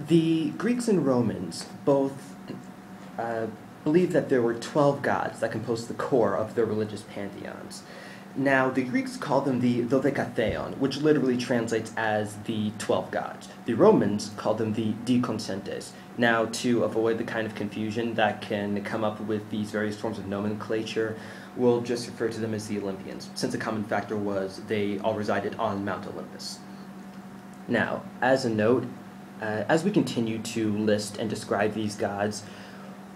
The Greeks and Romans both uh, believed that there were 12 gods that composed the core of their religious pantheons. Now, the Greeks called them the Dodekatheon, which literally translates as the 12 gods. The Romans called them the Diconsentes. Now, to avoid the kind of confusion that can come up with these various forms of nomenclature, we'll just refer to them as the Olympians, since a common factor was they all resided on Mount Olympus. Now, as a note, as we continue to list and describe these gods,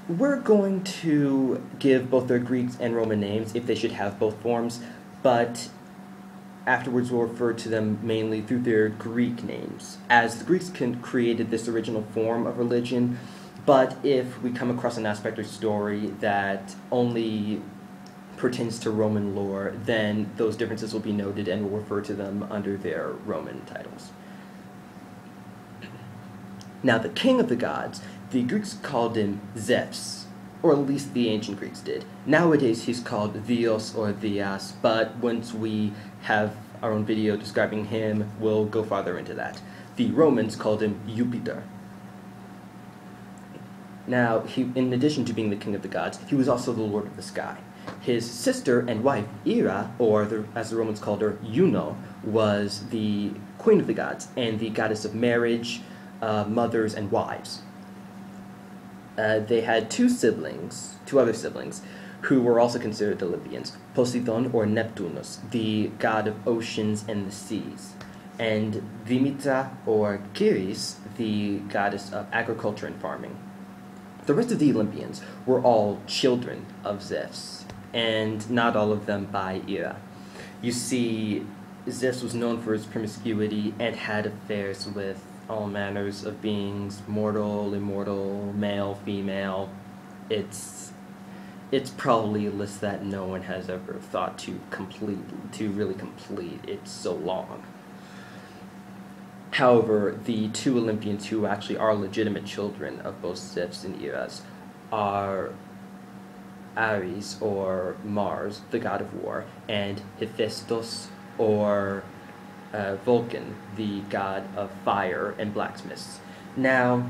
we're going to give both their Greek and Roman names if they should have both forms, but afterwards we'll refer to them mainly through their Greek names, as the Greeks created this original form of religion, but if we come across an aspect or story that only pertains to Roman lore, then those differences will be noted and we'll refer to them under their Roman titles. Now, the king of the gods, the Greeks called him Zeus, or at least the ancient Greeks did. Nowadays, he's called Dios or Dias, but once we have our own video describing him, we'll go farther into that. The Romans called him Jupiter. Now, in addition to being the king of the gods, he was also the lord of the sky. His sister and wife, Ira, or as the Romans called her, Juno, was the queen of the gods and the goddess of marriage, mothers, and wives. They had two other siblings, who were also considered Olympians, Poseidon or Neptunus, the god of oceans and the seas, and Dimitra or Kiris, the goddess of agriculture and farming. The rest of the Olympians were all children of Zeus, and not all of them by Ira. You see, Zeus was known for his promiscuity and had affairs with all manners of beings, mortal, immortal, male, female. It's probably a list that no one has ever thought to really complete. It's so long. However, the two Olympians who actually are legitimate children of both Zeus and Eras are Ares, or Mars, the god of war, and Hephaestus, or Vulcan, the god of fire and blacksmiths. Now,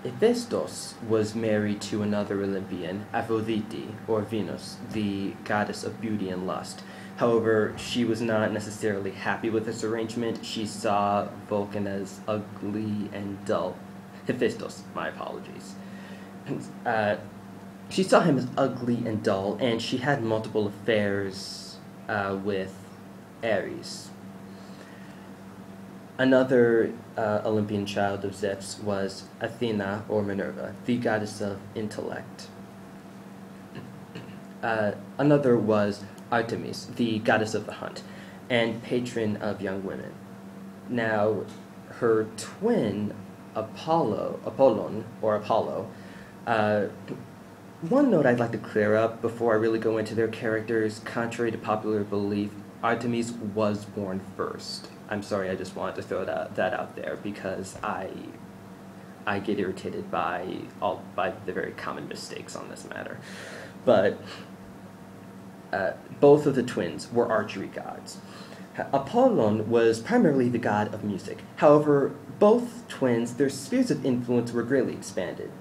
Hephaestus was married to another Olympian, Aphrodite, or Venus, the goddess of beauty and lust. However, she was not necessarily happy with this arrangement. She saw Vulcan as ugly and dull. Hephaestus, my apologies. She saw him as ugly and dull, and she had multiple affairs with Ares. Another Olympian child of Zeus was Athena, or Minerva, the goddess of intellect. Another was Artemis, the goddess of the hunt, and patron of young women. Now, her twin, Apollon, one note I'd like to clear up before I really go into their characters. Contrary to popular belief, Artemis was born first. I'm sorry, I just wanted to throw that out there because I get irritated by the very common mistakes on this matter. But both of the twins were archery gods. Apollon was primarily the god of music. However, both twins, their spheres of influence were greatly expanded,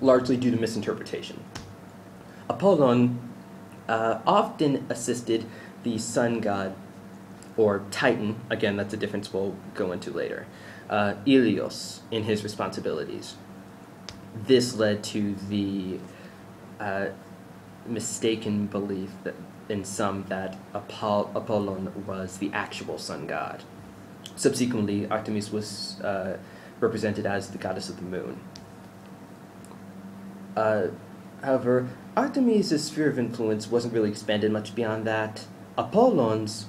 largely due to misinterpretation. Apollon often assisted the sun god, or Titan, again, that's a difference we'll go into later, Ilios, in his responsibilities. This led to the mistaken belief in some that Apollon was the actual sun god. Subsequently, Artemis was represented as the goddess of the moon. However, Artemis' sphere of influence wasn't really expanded much beyond that. Apollon's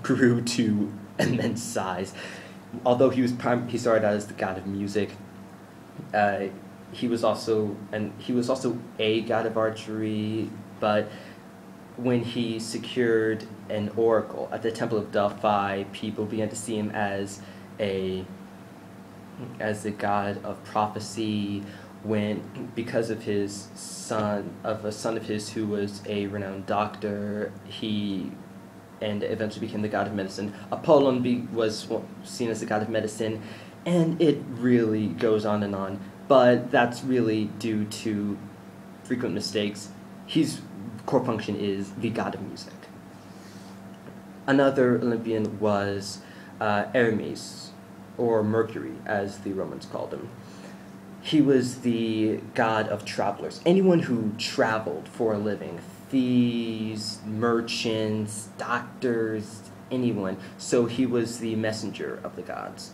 grew to immense size. Although he started out as the god of music, he was also a god of archery. But when he secured an oracle at the Temple of Delphi, people began to see him as a god of prophecy. Because of a son of his who was a renowned doctor, he and eventually became the god of medicine. Apollon was seen as the god of medicine, and it really goes on, but that's really due to frequent mistakes. His core function is the god of music. Another Olympian was Hermes, or Mercury, as the Romans called him. He was the god of travelers, anyone who traveled for a living, thieves, merchants, doctors, anyone. So he was the messenger of the gods.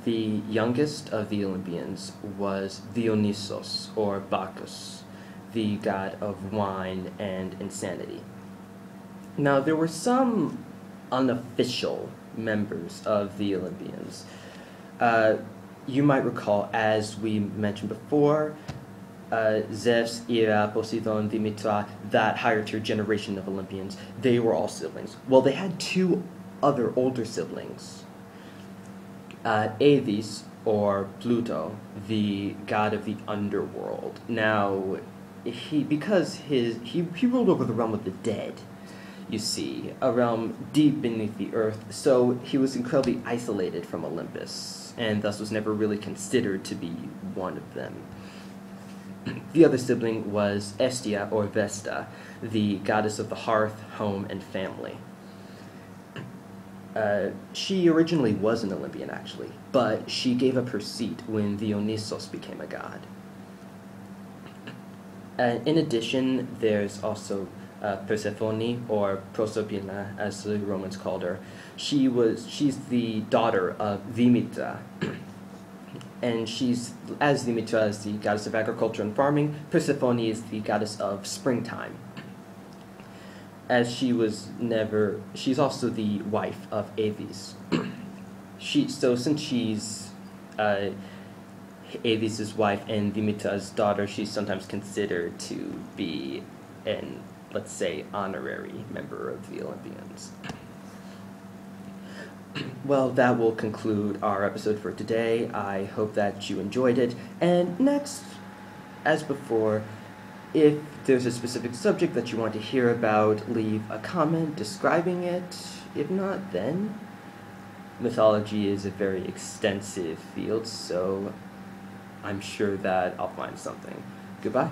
The youngest of the Olympians was Dionysos, or Bacchus, the god of wine and insanity. Now, there were some unofficial members of the Olympians. You might recall, as we mentioned before, Zeus, Ira, Poseidon, Demeter, that higher tier generation of Olympians, they were all siblings. Well, they had two other older siblings. Hades, or Pluto, the god of the underworld. Now, he ruled over the realm of the dead, you see, a realm deep beneath the earth, so he was incredibly isolated from Olympus, and thus was never really considered to be one of them. The other sibling was Hestia, or Vesta, the goddess of the hearth, home, and family. She originally was an Olympian, actually, but she gave up her seat when Dionysos became a god. In addition, there's also Persephone, or Proserpina, as the Romans called her. She's the daughter of Demeter, and as Demeter is the goddess of agriculture and farming, Persephone is the goddess of springtime. As she's also the wife of Hades. Since she's Hades' wife and Demeter's daughter, she's sometimes considered to be an, let's say, honorary member of the Olympians. Well, that will conclude our episode for today. I hope that you enjoyed it. And next, as before, if there's a specific subject that you want to hear about, leave a comment describing it. If not, then mythology is a very extensive field, so I'm sure that I'll find something. Goodbye.